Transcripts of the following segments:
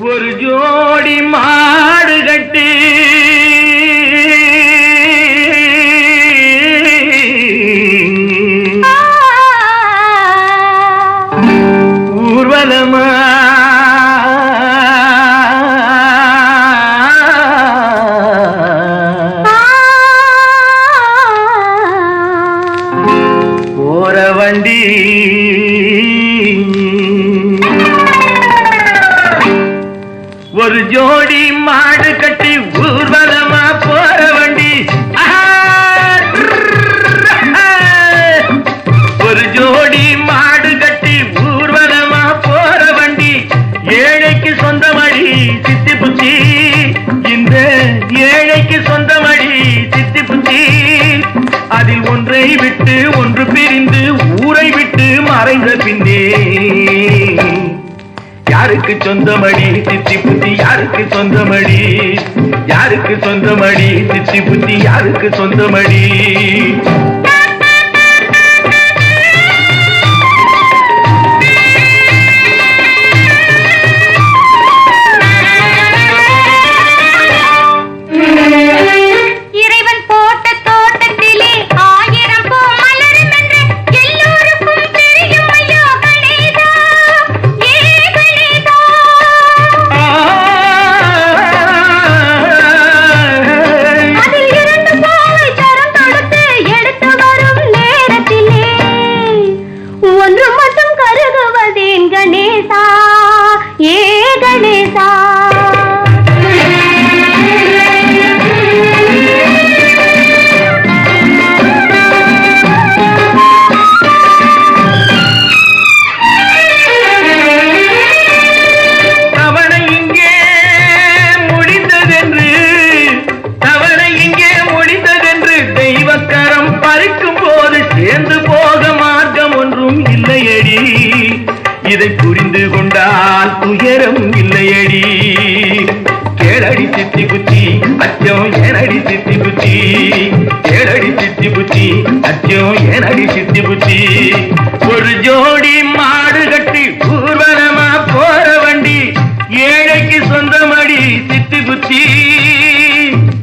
ஒரு ஜோடி மாடு கட்டி ஊர்வலமா போற வண்டி ஒரு ஜோடி மாடு கட்டி ஊர்வலமா போற வண்டி ஒரு ஜோடி மாடு கட்டி ஊர்வலமா போற வண்டி ஏழைக்கு சொந்தமடி சித்தி புத்தி இந்த ஏழைக்கு சொந்தமடி சித்தி புத்தி அதில் ஒன்றை விட்டு ஒன்று பிரிந்து ஊரை விட்டு மறைந்த பின்னே யாருக்கு சொந்தமடி சித்தி புத்தி யாருக்கு சொந்தமடி யாருக்கு சொந்தமடி சித்தி புத்தி யாருக்கு சொந்தமடி இதை புரிந்து கொண்டால் துயரம் இல்லையடி கேளடி சித்தி புத்தி அச்சம் ஏனடி சித்தி புத்தி கேளடி சித்தி புத்தி அச்சம் ஏனடி சித்தி புத்தி ஒரு ஜோடி மாடு கட்டி ஊர்வலமா போற வண்டி ஏழைக்கு சொந்தமடி சித்தி புத்தி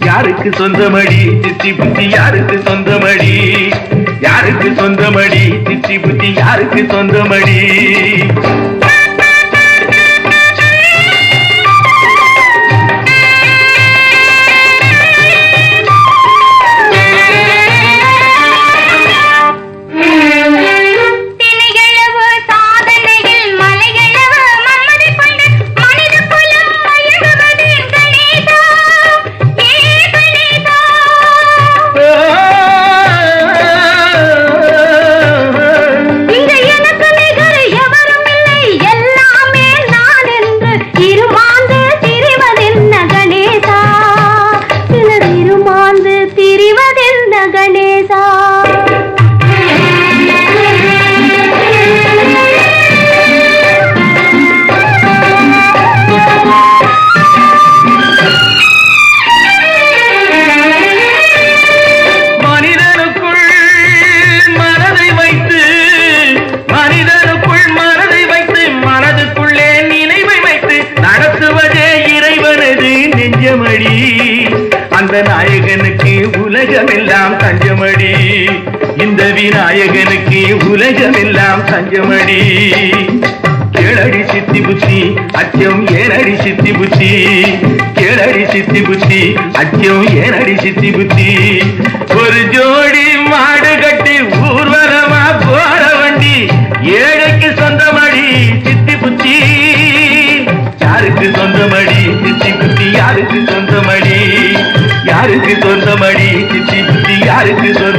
யாருக்கு சொந்தமடி சித்தி புத்தி யாருக்கு சொந்தமடி யாருக்கு சொந்தமடி சித்தி புத்தி யாருக்கு சொந்தமடி அந்த நாயகனுக்கு உலகமெல்லாம் தஞ்சமடி இந்த விநாயகனுக்கு உலகமெல்லாம் தஞ்சமடி கேளடி சித்தி புத்தி அச்சம் ஏனடி சித்தி புத்தி கேளடி சித்தி புத்தி அச்சம் ஏனடி சித்தி புத்தி ஒரு ஜோடி மாடு கட்டி ஊர்வலமா போற வண்டி ஏழைக்கு சொந்தமடி சித்தி புத்தி யாருக்கு சொந்தமடி சித்தி புத்தி யாருக்கு சொந்தமடி யாருக்கு சொந்தமடி சித்தி புத்தி யாருக்கு சொந்த